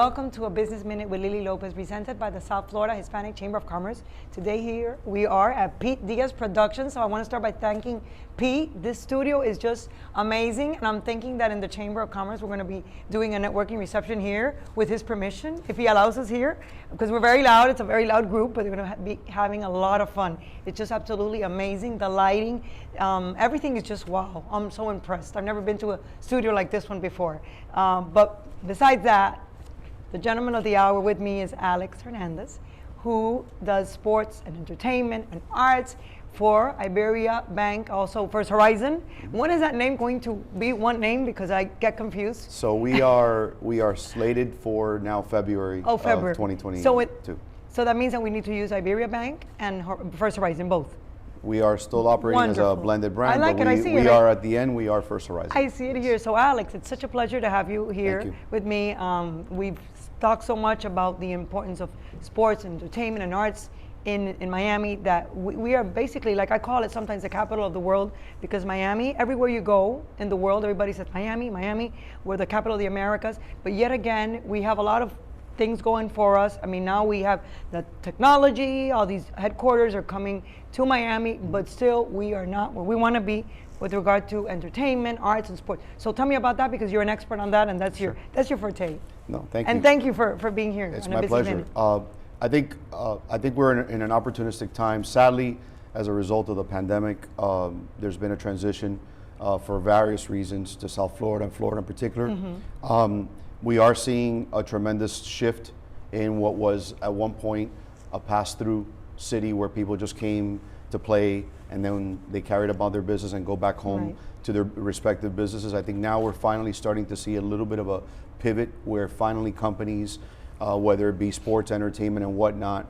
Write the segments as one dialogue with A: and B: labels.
A: Welcome to a Business Minute with Lily Lopez, presented by the South Florida Hispanic Chamber of Commerce. Today here we are at Pete Diaz Productions. So I want to start by thanking Pete. This studio is just amazing, and I'm thinking that in the Chamber of Commerce we're going to be doing a networking reception here with his permission, if he allows us here, because we're very loud. It's a very loud group, but we're going to be having a lot of fun. It's just absolutely amazing. The lighting, everything is just wow. I'm so impressed. I've never been to a studio like this one before. But besides that, the gentleman of the hour with me is Alex Hernandez, who does sports and entertainment and arts for iBERIA Bank, also First Horizon. When is that name going to be one name? Because I get confused.
B: So we are slated for now February, of 2022.
A: So that means that we need to use iBERIA Bank and First Horizon both.
B: We are still operating as a blended brand.
A: I like
B: but
A: it. I see
B: we
A: it.
B: are at the end. We are First Horizon.
A: I see it here. So Alex, it's such a pleasure to have you here with me. We've talked so much about the importance of sports, entertainment, and arts in Miami that we are basically, like I call it sometimes, the capital of the world, because Miami, everywhere you go in the world, everybody says Miami, Miami, we're the capital of the Americas. But yet again, we have a lot of things going for us. I mean, now we have the technology, all these headquarters are coming to Miami, but still we are not where we want to be with regard to entertainment, arts, and sports. So tell me about that, because you're an expert on that, and that's your forte.
B: No, thank you.
A: And thank you for being here.
B: It's my pleasure. I think we're in an opportunistic time. Sadly, as a result of the pandemic, there's been a transition for various reasons to South Florida and Florida in particular. We are seeing a tremendous shift in what was at one point a pass-through city where people just came to play and then they carried about their business and go back home to their respective businesses. I think now we're finally starting to see a little bit of a pivot where finally companies, whether it be sports, entertainment, and whatnot,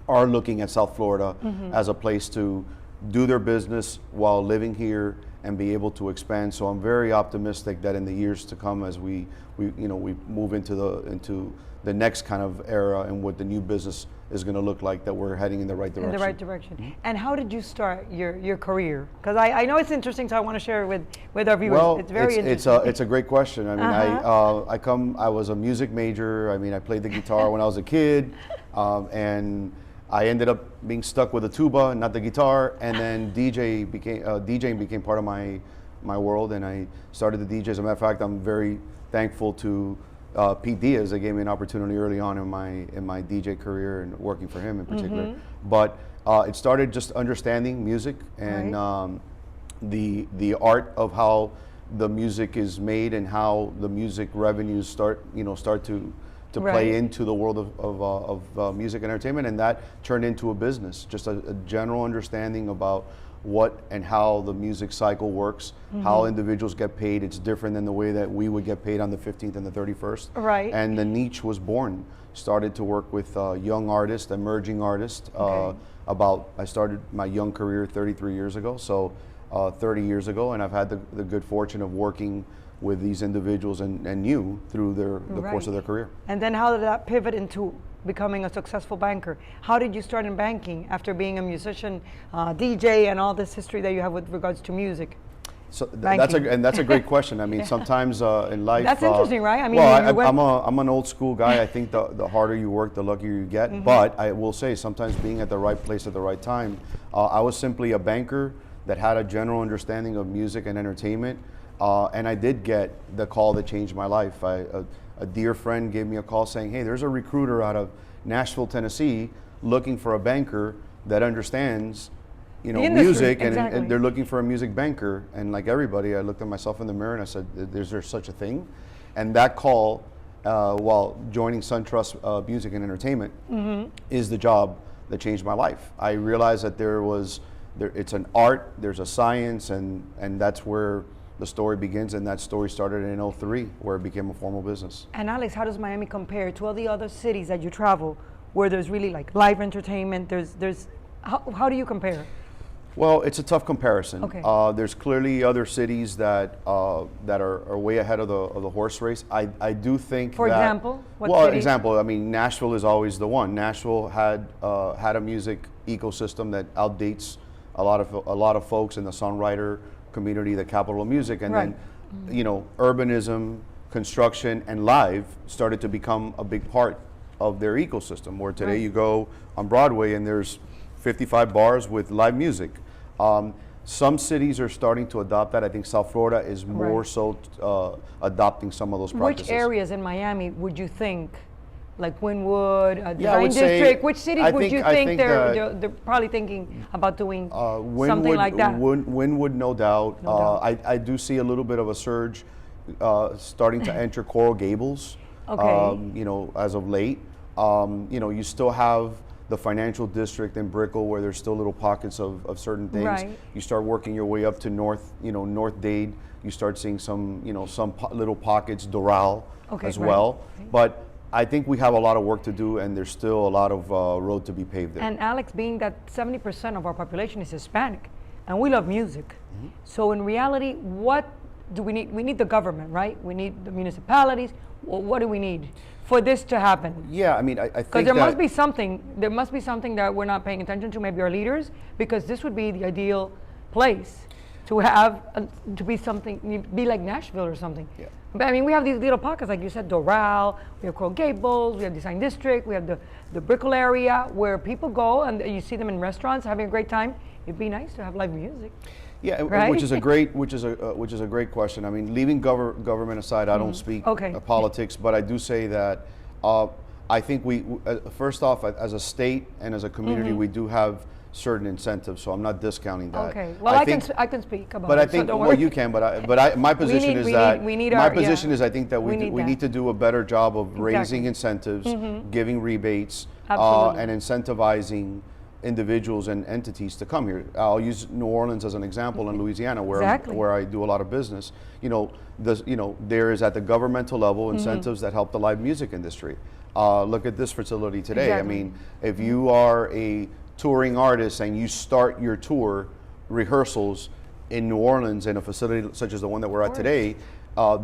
B: are looking at South Florida as a place to do their business while living here and be able to expand. So I'm very optimistic that in the years to come, as we move into the next kind of era and what the new business is going to look like, that we're heading in the right direction.
A: In the right direction. And how did you start your career? Because I know it's interesting, so I want to share it with our viewers.
B: Well,
A: it's very interesting.
B: It's a great question. I mean, I was a music major. I mean, I played the guitar when I was a kid, and I ended up being stuck with a tuba, not the guitar, and then DJing became part of my world, and I started the DJ. As a matter of fact, I'm very thankful to Pete Diaz. That gave me an opportunity early on in my DJ career and working for him in particular. But it started just understanding music and the art of how the music is made and how the music revenues start to play into the world of music and entertainment, and that turned into a business. Just a general understanding about what and how the music cycle works, how individuals get paid. It's different than the way that we would get paid on the 15th and the 31st.
A: Right.
B: And the niche was born. Started to work with young artists, emerging artists. I started my young career 33 years ago, so 30 years ago, and I've had the good fortune of working with these individuals and you through the course of their career.
A: And then how did that pivot into becoming a successful banker? How did you start in banking after being a musician, DJ, and all this history that you have with regards to music?
B: So that's a great question. I mean, sometimes in life,
A: that's interesting, right? I mean,
B: I'm an old school guy. I think the harder you work, the luckier you get. But I will say, sometimes being at the right place at the right time. I was simply a banker that had a general understanding of music and entertainment. And I did get the call that changed my life. A dear friend gave me a call saying, hey, there's a recruiter out of Nashville, Tennessee, looking for a banker that understands music, and they're looking for a music banker. And like everybody, I looked at myself in the mirror and I said, is there such a thing? And that call, while joining SunTrust Music and Entertainment, is the job that changed my life. I realized that it's an art, there's a science, and that's where the story begins, and that story started in 2003, where it became a formal business.
A: And Alex, how does Miami compare to all the other cities that you travel, where there's really like live entertainment? How do you compare?
B: Well, it's a tough comparison.
A: Okay.
B: There's clearly other cities that are way ahead of the horse race. I do think.
A: For example,
B: example. I mean, Nashville is always the one. Nashville had a music ecosystem that outdates a lot of folks in the songwriter community, the capital of music, and then urbanism construction, and live started to become a big part of their ecosystem, where today you go on Broadway and there's 55 bars with live music. Some cities are starting to adopt that. I think South Florida is more so adopting some of those practices.
A: Which areas in Miami would you think, like Wynwood, Design District, which cities would you think they're probably thinking about doing something like that?
B: Wynwood, no doubt. I do see a little bit of a surge starting to enter Coral Gables, you know, as of late. You know, you still have the financial district in Brickell, where there's still little pockets of certain things.
A: Right.
B: You start working your way up to North Dade. You start seeing some, you know, some little pockets, Doral as well. But I think we have a lot of work to do, and there's still a lot of road to be paved there.
A: And Alex, being that 70% of our population is Hispanic, and we love music, so in reality, what do we need? We need the government, right? We need the municipalities. Well, what do we need for this to happen?
B: Yeah, I mean, I think
A: because there must be something. There must be something that we're not paying attention to. Maybe our leaders, because this would be the ideal place to have to be something, be like Nashville or something.
B: Yeah.
A: But I mean, we have these little pockets, like you said, Doral. We have Coral Gables. We have Design District. We have the Brickell area where people go and you see them in restaurants having a great time. It'd be nice to have live music.
B: Yeah,
A: right?
B: which is a great question. I mean, leaving government aside, I don't speak politics, but I do say that I think we first off, as a state and as a community, we do have certain incentives. So I'm not discounting that.
A: Okay. Well, I can speak about it.
B: But I think you can. But my position is that I think that we need to do a better job of raising incentives, giving rebates, and incentivizing individuals and entities to come here. I'll use New Orleans as an example, in Louisiana, where I do a lot of business. You know, there is at the governmental level incentives that help the live music industry. Look at this facility today. I mean, if you are a touring artist and you start your tour rehearsals in New Orleans in a facility such as the one that we're at today,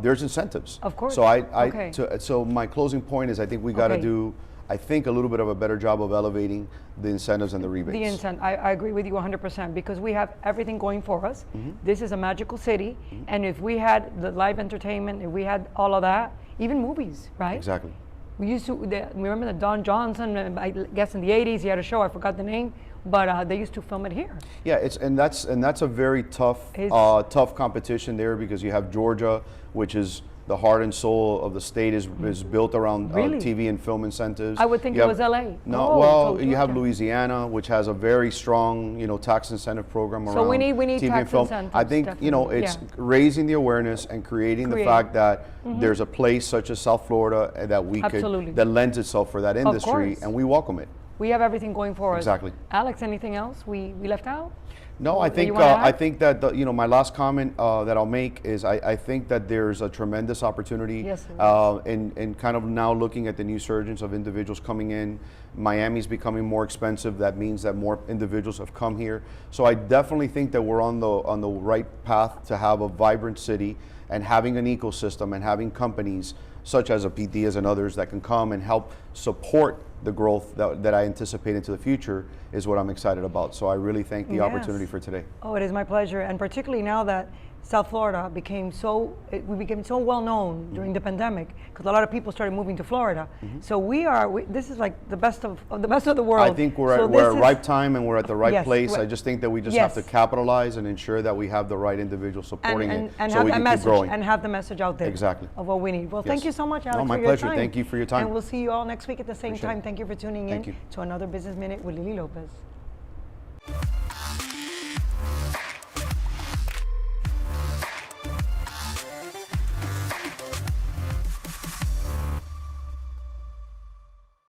B: there's incentives.
A: Of course.
B: So so my closing point is, I think we got to do, I think, a little bit of a better job of elevating the incentives and the rebates.
A: I agree with you 100%, because we have everything going for us. This is a magical city, and if we had the live entertainment, if we had all of that, even movies, right?
B: Exactly.
A: We used to, remember the Don Johnson, I guess in the 80s, he had a show, I forgot the name, but they used to film it here.
B: Yeah, that's a very tough competition there, because you have Georgia, which is the heart and soul of the state, is built around TV and film incentives.
A: I would think it was LA.
B: No, you have Louisiana, which has a very strong, tax incentive program around.
A: So we need
B: TV
A: tax
B: and film.
A: incentives.
B: I think it's raising the awareness and creating the fact that there's a place such as South Florida that we could, that lends itself for that industry, and we welcome it.
A: We have everything going for us.
B: Exactly.
A: Alex, anything else we left out?
B: No, I think that my last comment that I'll make is I think that there's a tremendous opportunity in kind of now looking at the new surgence of individuals coming in. Miami's becoming more expensive. That means that more individuals have come here. So I definitely think that we're on the right path to have a vibrant city, and having an ecosystem and having companies such as a Pete Diaz and others that can come and help support the growth that I anticipate into the future is what I'm excited about. So I really thank the opportunity for today.
A: Oh, it is my pleasure. And particularly now that South Florida became so well known during the pandemic, because a lot of people started moving to Florida. So this is like the best of the world.
B: I think we're at ripe time, and we're at the right place. I just think that we just have to capitalize and ensure that we have the right individuals supporting it, so we can keep growing.
A: And have the message out there of what we need. Well, thank you so much, Alex,
B: my
A: for
B: pleasure.
A: your time.
B: Thank you for your time.
A: And we'll see you all next week at the same time. Thank you for tuning in to another Business Minute with Lily Lopez.